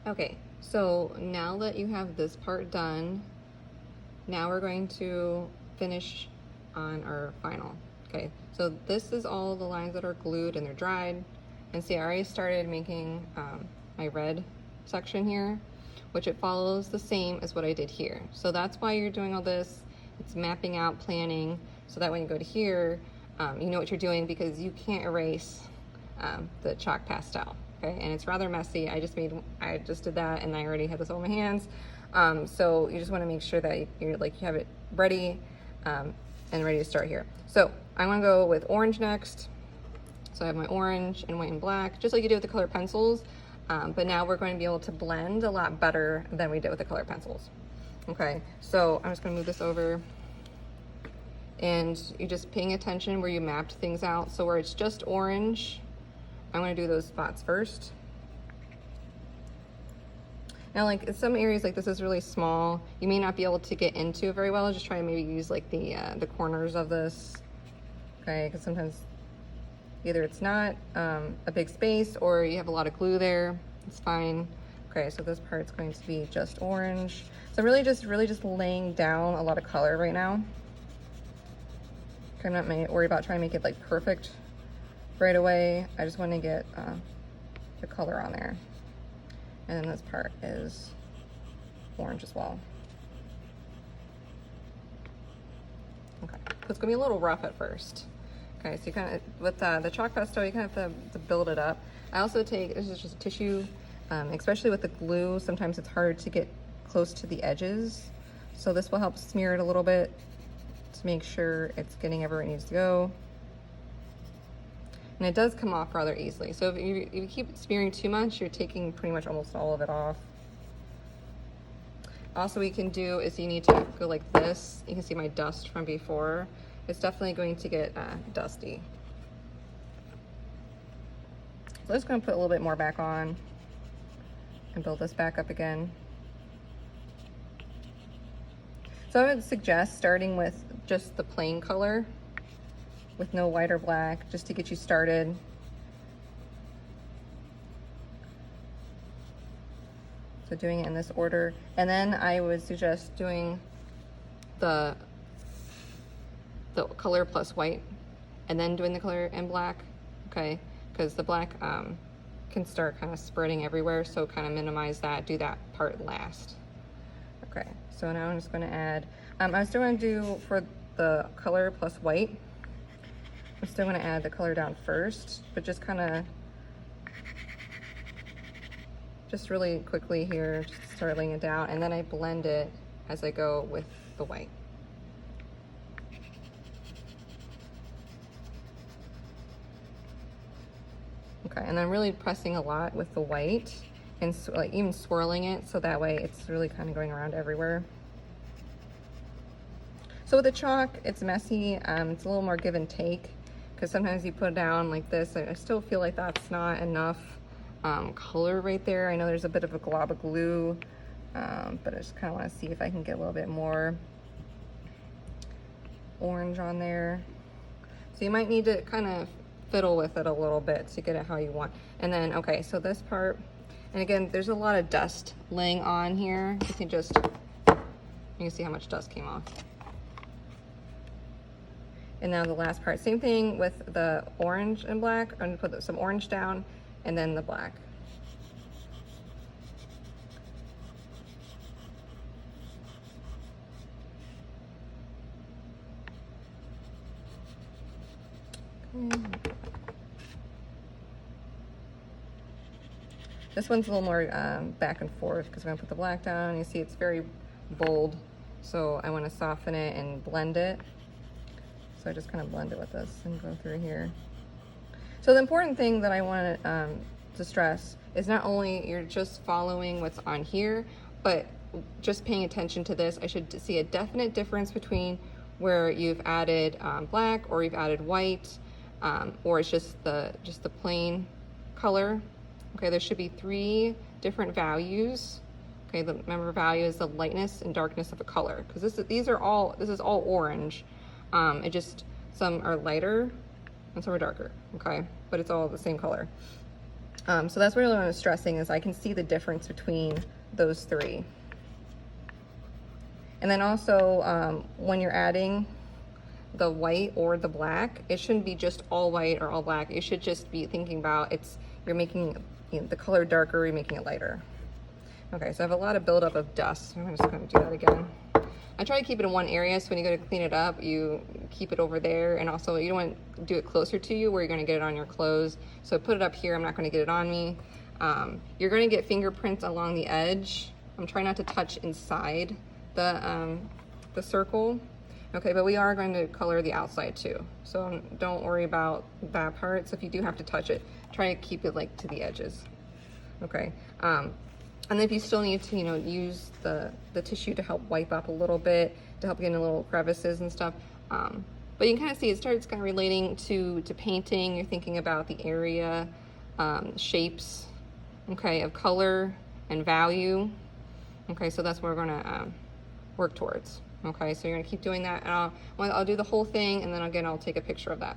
Okay, so now that you have this part done, now we're going to finish on our final. Okay, so this is all the lines that are glued and they're dried. And see, I already started making my red section here, which it follows the same as what I did here. So that's why you're doing all this. It's mapping out, planning, so that when you go to here, you know what you're doing, because you can't erase the chalk pastel. Okay, and it's rather messy. I just did that, and I already had this on my hands. So you just want to make sure that you have it ready and ready to start here. So I'm gonna go with orange next. So I have my orange and white and black, just like you did with the colored pencils. But now we're going to be able to blend a lot better than we did with the colored pencils. Okay, so I'm just gonna move this over, and you're just paying attention where you mapped things out. So where it's just orange, I'm gonna do those spots first. Now, like in some areas, like this is really small, you may not be able to get into it very well. Just try to maybe use like the corners of this, okay? Because sometimes either it's not a big space or you have a lot of glue there. It's fine. Okay, so this part's going to be just orange. So really just laying down a lot of color right now. Okay, I'm not worried about trying to make it like perfect right away. I just want to get the color on there. And then this part is orange as well. Okay, so it's gonna be a little rough at first. Okay, so you kind of, with the chalk pastel, you kind of have to build it up. I also take, this is just a tissue, especially with the glue, sometimes it's hard to get close to the edges. So this will help smear it a little bit to make sure it's getting everywhere it needs to go. And it does come off rather easily. So if you keep smearing too much, you're taking pretty much almost all of it off. Also, what you can do is you need to go like this. You can see my dust from before. It's definitely going to get dusty. So I'm just gonna put a little bit more back on and build this back up again. So I would suggest starting with just the plain color with no white or black, just to get you started. So doing it in this order. And then I would suggest doing the color plus white, and then doing the color in black, okay? Because the black can start kind of spreading everywhere, so kind of minimize that, do that part last. Okay, so now I'm just gonna add, I'm still gonna do for the color plus white, I'm still gonna add the color down first, but just kind of, just really quickly here, just start laying it down, and then I blend it as I go with the white. Okay, and I'm really pressing a lot with the white, and like even swirling it, so that way it's really kind of going around everywhere. So with the chalk, it's messy, it's a little more give and take, because sometimes you put it down like this, I still feel like that's not enough color right there. I know there's a bit of a glob of glue, but I just kind of want to see if I can get a little bit more orange on there. So you might need to kind of fiddle with it a little bit to get it how you want. And then, okay, so this part, and again, there's a lot of dust laying on here. You can see how much dust came off. And now the last part, same thing with the orange and black. I'm gonna put some orange down and then the black. Okay. This one's a little more back and forth because I'm gonna put the black down. You see it's very bold, so I wanna soften it and blend it. So I just kind of blend it with this and go through here. So the important thing that I want to stress is not only you're just following what's on here, but just paying attention to this. I should see a definite difference between where you've added black or you've added white, or it's just the plain color. Okay, there should be 3 different values. Okay, remember value is the lightness and darkness of a color, because this is all orange. It some are lighter and some are darker, okay? But it's all the same color. So that's really what I'm stressing, is I can see the difference between those three. And then also, when you're adding the white or the black, it shouldn't be just all white or all black. You should just be thinking about you're making, you know, the color darker, you're making it lighter. Okay, so I have a lot of buildup of dust. I'm just gonna do that again. I try to keep it in one area, so when you go to clean it up, you keep it over there, and also you don't want to do it closer to you where you're gonna get it on your clothes. So put it up here, I'm not gonna get it on me. You're gonna get fingerprints along the edge. I'm trying not to touch inside the circle. Okay, but we are going to color the outside too. So don't worry about that part. So if you do have to touch it, try to keep it like to the edges. Okay, and then if you still need to, you know, use the tissue to help wipe up a little bit, to help get in little crevices and stuff. But you can kind of see it starts kind of relating to painting. You're thinking about the area, shapes, okay, of color and value. Okay, so that's what we're gonna work towards. Okay, so you're gonna keep doing that, and I'll do the whole thing, and then again I'll take a picture of that.